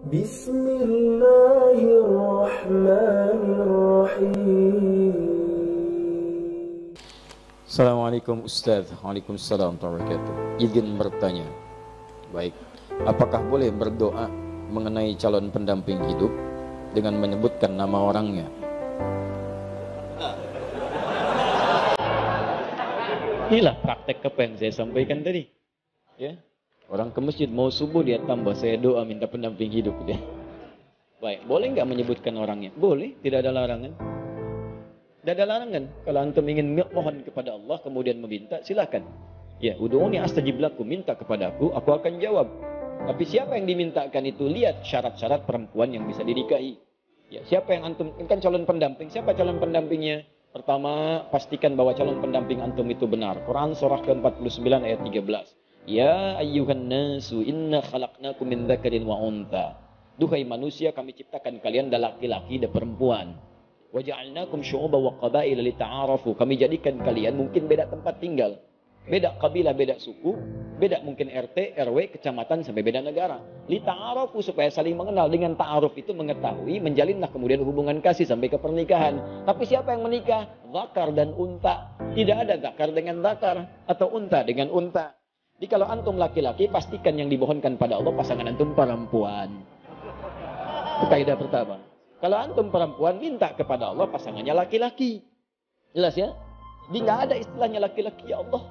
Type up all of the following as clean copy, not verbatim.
Bismillahirrahmanirrahim. Assalamualaikum Ustaz. Waalaikumsalam warahmatullahi wabarakatuh. Izin bertanya. Baik, apakah boleh berdoa mengenai calon pendamping hidup dengan menyebutkan nama orangnya? Inilah praktek apa yang saya sampaikan tadi. Ya, orang ke masjid mau subuh dia tambah saya doa minta pendamping hidup dia. Baik, boleh nggak menyebutkan orangnya? Boleh, tidak ada larangan. Tidak ada larangan. Kalau antum ingin mohon kepada Allah kemudian meminta, silakan. Ya, ud'uni astajib lakum, minta kepada aku akan jawab. Tapi siapa yang dimintakan itu lihat syarat-syarat perempuan yang bisa dinikahi. Ya, siapa yang antum kan calon pendamping? Siapa calon pendampingnya? Pertama, pastikan bahwa calon pendamping antum itu benar. Quran surah ke-49 ayat 13. Ya ayyuhan nasu inna khalaqnakum min dzakarin wa untha. Duhai manusia, kami ciptakan kalian dari laki-laki dan perempuan. Wa ja'alnakum syu'uban wa qabaila lita'arafu. Kami jadikan kalian mungkin beda tempat tinggal. Beda kabilah, beda suku, beda mungkin RT, RW, kecamatan sampai beda negara. Lita'arafu supaya saling mengenal. Dengan ta'aruf itu mengetahui, menjalinlah kemudian hubungan kasih sampai ke pernikahan. Tapi siapa yang menikah? Zakar dan unta. Tidak ada zakar dengan zakar atau unta dengan unta. Jadi kalau antum laki-laki, pastikan yang dimohonkan pada Allah pasangan antum perempuan. Itu kaidah pertama. Kalau antum perempuan, minta kepada Allah pasangannya laki-laki. Jelas ya? Jadi nggak ada istilahnya laki-laki. Ya Allah,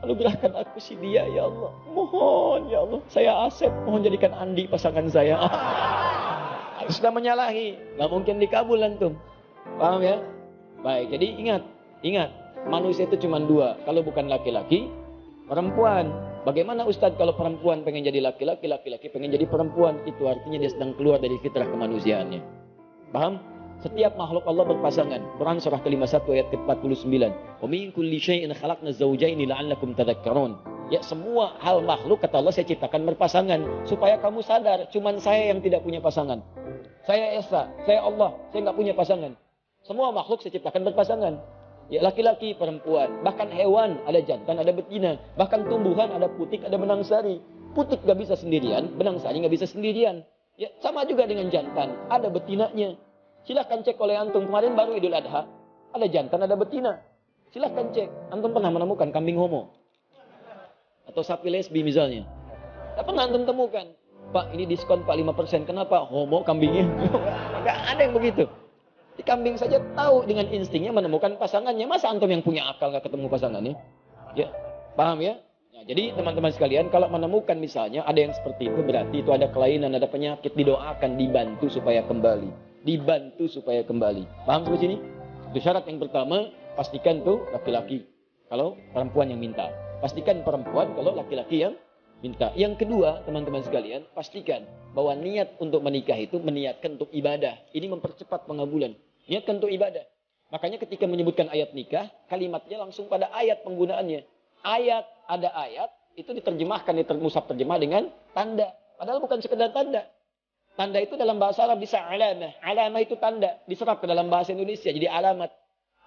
anugerahkan aku si dia ya Allah. Mohon ya Allah. Saya Asep, mohon jadikan Andi pasangan saya. Sudah menyalahi. Nggak mungkin dikabul antum. Paham ya? Baik, jadi ingat. Manusia itu cuma dua. Kalau bukan laki-laki, perempuan. Bagaimana Ustadz kalau perempuan pengen jadi laki-laki, laki-laki pengen jadi perempuan? Itu artinya dia sedang keluar dari fitrah kemanusiaannya. Paham? Setiap makhluk Allah berpasangan. Quran surah ke-51 ayat ke-49. Wa min kulli syai'in khalaqna zawjaini la'allakum tadhakkarun. Ya, semua hal makhluk kata Allah saya ciptakan berpasangan supaya kamu sadar, cuman saya yang tidak punya pasangan. Saya Esa, saya Allah, saya nggak punya pasangan. Semua makhluk saya ciptakan berpasangan. Ya, laki-laki, perempuan, bahkan hewan ada jantan, ada betina, bahkan tumbuhan ada putik, ada benang sari. Putik nggak bisa sendirian, benang sari nggak bisa sendirian. Ya, sama juga dengan jantan, ada betinanya. Silahkan cek oleh antum, kemarin baru Idul Adha, ada jantan, ada betina. Silahkan cek, antum pernah menemukan kambing homo? Atau sapi lesbi misalnya? Tak pernah antum temukan. Pak, ini diskon Pak 5%, kenapa? Homo kambingnya? Nggak ada yang begitu. Di kambing saja tahu dengan instingnya menemukan pasangannya. Masa antum yang punya akal nggak ketemu pasangannya? Ya, paham ya? Nah, jadi teman-teman sekalian, kalau menemukan misalnya ada yang seperti itu, berarti itu ada kelainan, ada penyakit, didoakan, dibantu supaya kembali. Dibantu supaya kembali. Paham sampai sini? Itu syarat yang pertama, pastikan tuh laki-laki. Kalau perempuan yang minta. Pastikan perempuan kalau laki-laki yang minta. Yang kedua, teman-teman sekalian, pastikan bahwa niat untuk menikah itu meniatkan untuk ibadah. Ini mempercepat pengabulan. Niatkan untuk ibadah. Makanya ketika menyebutkan ayat nikah, kalimatnya langsung pada ayat penggunaannya. Ada ayat, itu diterjemahkan, musab terjemah dengan tanda. Padahal bukan sekedar tanda. Tanda itu dalam bahasa Arab bisa alamah. Alamah itu tanda. Diserap ke dalam bahasa Indonesia. Jadi alamat.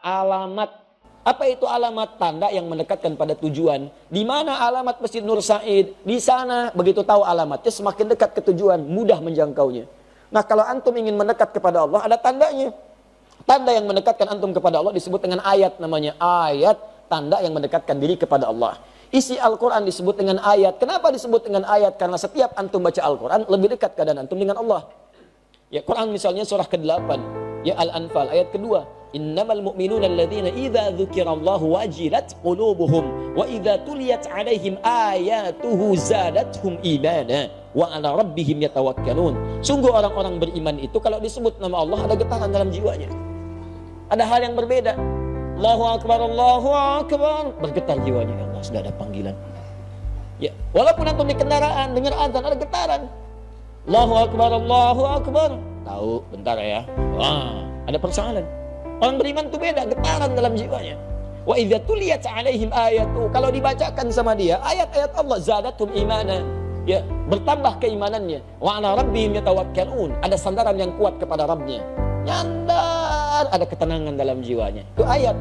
Alamat. Apa itu alamat? Tanda yang mendekatkan pada tujuan. Di mana alamat Masjid Nur Said? Di sana, begitu tahu alamatnya, semakin dekat ke tujuan, mudah menjangkaunya. Nah, kalau antum ingin mendekat kepada Allah, ada tandanya. Tanda yang mendekatkan antum kepada Allah disebut dengan ayat namanya. Ayat, tanda yang mendekatkan diri kepada Allah. Isi Al-Quran disebut dengan ayat. Kenapa disebut dengan ayat? Karena setiap antum baca Al-Quran, lebih dekat keadaan antum dengan Allah. Ya, Quran misalnya surah ke-8. Ya, Al-Anfal ayat kedua. Innamal mu'minuna alladhina idza dzukirallahu wajilat qulubuhum wa idza tuliyat 'alaihim ayatuhu zadatuhum imana wa 'ala rabbihim yatawakkalun. Sungguh orang-orang beriman itu kalau disebut nama Allah ada getaran dalam jiwanya. Ada hal yang berbeda. Allahu akbar, Allahu akbar, bergetar jiwanya. Ya Allah, sudah ada panggilan. Ya, walaupun antum di kendaraan dengar azan ada getaran. Allahu akbar, Allahu akbar. Tahu bentar ya. Wah, ada persoalan. Orang beriman itu beda, getaran dalam jiwanya. Wa idza tuliyat 'alaihim ayatu, kalau dibacakan sama dia ayat-ayat Allah, zadatum imana. Ya, bertambah keimanannya. Wa 'ala rabbihim yatawakkalun, ada sandaran yang kuat kepada Rabbnya. Nyandar, ada ketenangan dalam jiwanya. Itu ayat.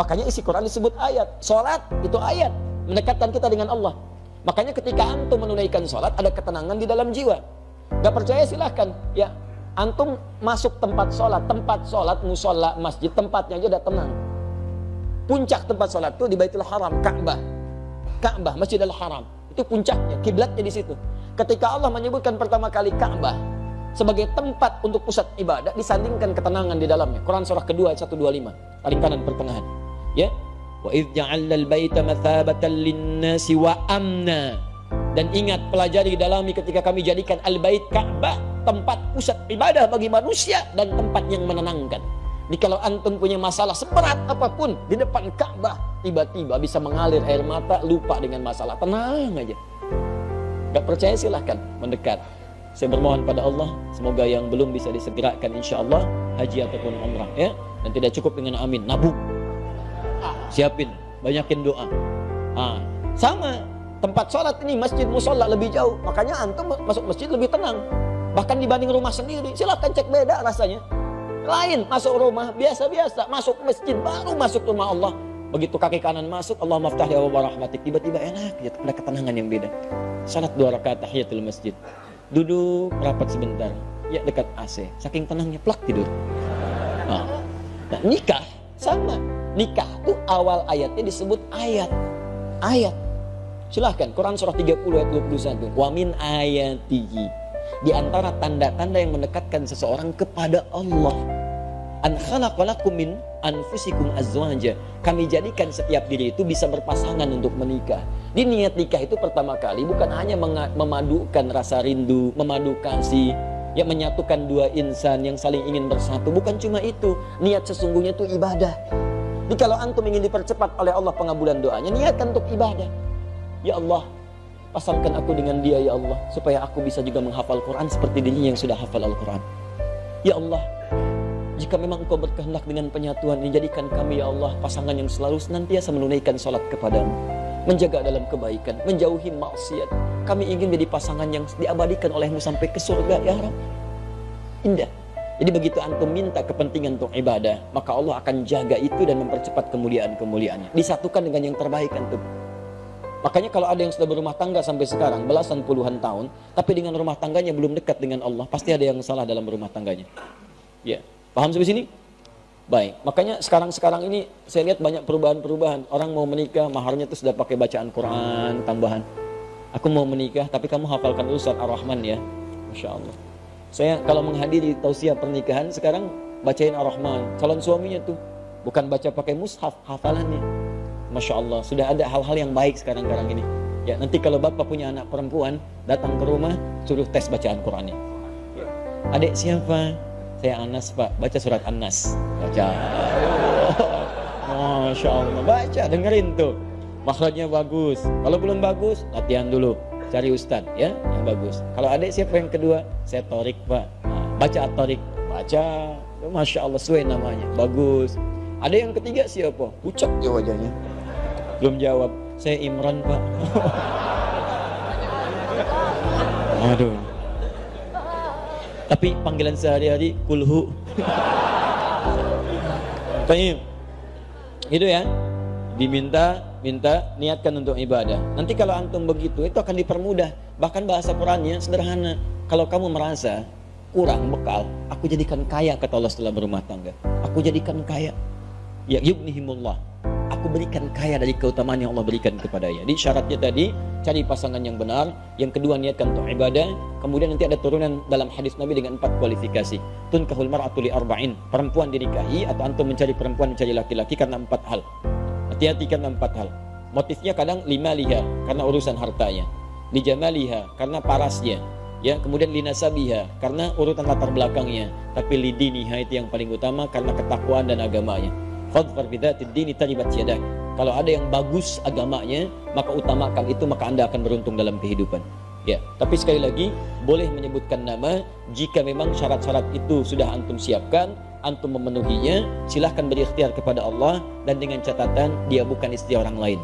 Makanya isi Quran disebut ayat. Salat itu ayat, mendekatkan kita dengan Allah. Makanya ketika antum menunaikan salat ada ketenangan di dalam jiwa. Gak percaya silahkan. Ya, antum masuk tempat sholat, musola, masjid, tempatnya aja udah tenang. Puncak tempat sholat tuh di Baitul Haram, Ka'bah, Masjidil Haram. Itu puncaknya, kiblatnya di situ. Ketika Allah menyebutkan pertama kali Ka'bah sebagai tempat untuk pusat ibadah, disandingkan ketenangan di dalamnya. Quran surah kedua ayat 125, paling kanan pertengahan. Ya, wa idz ja'alnal baita mathabatan lin-nasi wa amna. Dan ingat, pelajari, dalami ketika kami jadikan al-bait Ka'bah tempat pusat ibadah bagi manusia dan tempat yang menenangkan. Jadi kalau antum punya masalah seberat apapun di depan Ka'bah, tiba-tiba bisa mengalir air mata, lupa dengan masalah, tenang aja. Gak percaya silahkan mendekat. Saya bermohon pada Allah, semoga yang belum bisa disegerakan insya Allah haji ataupun umrah, ya. Dan tidak cukup dengan amin, nabung. Siapin, banyakin doa. Sama tempat sholat ini, masjid musola lebih jauh, makanya antum masuk masjid lebih tenang. Bahkan dibanding rumah sendiri, silahkan cek beda rasanya. Lain masuk rumah biasa-biasa, masuk masjid baru masuk rumah Allah. Begitu kaki kanan masuk, Allah maftah ya wa rahmatik, tiba-tiba enak, ya, ada ketenangan yang beda. Salat 2 rakaat tahiyatul masjid. Duduk rapat sebentar, ya dekat AC, saking tenangnya plak tidur. Nah, nikah sama. Nikah tuh awal ayatnya disebut ayat. Silahkan Quran surah 30 ayat 21. Wa min ayatihi, di antara tanda-tanda yang mendekatkan seseorang kepada Allah, an khalaqalakum min anfusikum azwaja, kami jadikan setiap diri itu bisa berpasangan untuk menikah. Di niat nikah itu pertama kali bukan hanya memadukan rasa rindu, memadu kasih, ya, menyatukan dua insan yang saling ingin bersatu. Bukan cuma itu, niat sesungguhnya itu ibadah. Jadi kalau antum ingin dipercepat oleh Allah pengabulan doanya, niatkan untuk ibadah. Ya Allah, pasangkan aku dengan dia ya Allah, supaya aku bisa juga menghafal Quran seperti dirinya yang sudah hafal Al-Quran. Ya Allah, jika memang Engkau berkehendak dengan penyatuan ini, jadikan kami ya Allah pasangan yang selalu senantiasa menunaikan salat kepadamu, menjaga dalam kebaikan, menjauhi maksiat. Kami ingin menjadi pasangan yang diabadikan olehmu sampai ke surga ya Rabb. Indah. Jadi begitu antum minta kepentingan untuk ibadah, maka Allah akan jaga itu dan mempercepat kemuliaan-kemuliaannya. Disatukan dengan yang terbaik antum. Makanya kalau ada yang sudah berumah tangga sampai sekarang, belasan puluhan tahun, tapi dengan rumah tangganya belum dekat dengan Allah, pasti ada yang salah dalam rumah tangganya. Ya, paham sampai sini? Baik, makanya sekarang ini saya lihat banyak perubahan-perubahan. Orang mau menikah, maharnya itu sudah pakai bacaan Quran tambahan. Aku mau menikah, tapi kamu hafalkan dulu surat Ar-Rahman ya. Masya Allah. Saya kalau menghadiri tausiah pernikahan, sekarang bacain Ar-Rahman. Calon suaminya tuh bukan baca pakai mushaf, hafalannya. Masya Allah, sudah ada hal-hal yang baik sekarang ini. Ya, nanti kalau bapak punya anak perempuan, datang ke rumah, suruh tes bacaan Qurannya. Adik siapa? Saya Anas pak, baca surat An-Nas. Baca. Masya Allah, baca, dengerin tuh. Makhrajnya bagus. Kalau belum bagus, latihan dulu. Cari ustadz ya, yang bagus. Kalau adik siapa yang kedua? Saya Torik pak. Baca Torik. Baca. Masya Allah, sesuai namanya. Bagus. Ada yang ketiga siapa? Pucat ya wajahnya. Belum jawab. Saya Imran pak. Aduh. Tapi panggilan sehari-hari kulhu. Baik. Itu ya. Diminta, niatkan untuk ibadah. Nanti kalau antum begitu, itu akan dipermudah. Bahkan bahasa Qurannya sederhana. Kalau kamu merasa kurang bekal, aku jadikan kaya, kata Allah setelah berumah tangga. Aku jadikan kaya. Ya yughnihimullah. Aku berikan kaya dari keutamaan yang Allah berikan kepadanya. Jadi syaratnya tadi, cari pasangan yang benar. Yang kedua, niatkan untuk ibadah. Kemudian nanti ada turunan dalam hadis Nabi dengan 4 kualifikasi. Tunkahul mar'atu li arba'in. Perempuan dinikahi atau antum mencari perempuan, mencari laki-laki karena 4 hal. Hati-hati karena 4 hal. Motifnya kadang liha, karena urusan hartanya. Lijamaliha, karena parasnya. Ya, kemudian linasabiha, karena urutan latar belakangnya. Tapi lidiniha itu yang paling utama, karena ketakwaan dan agamanya. Fadfar bidzatid dini taribat yadak. Kalau ada yang bagus agamanya, maka utamakan itu, maka Anda akan beruntung dalam kehidupan. Ya, tapi sekali lagi boleh menyebutkan nama jika memang syarat-syarat itu sudah antum siapkan, antum memenuhinya, silahkan berikhtiar kepada Allah dan dengan catatan dia bukan istri orang lain.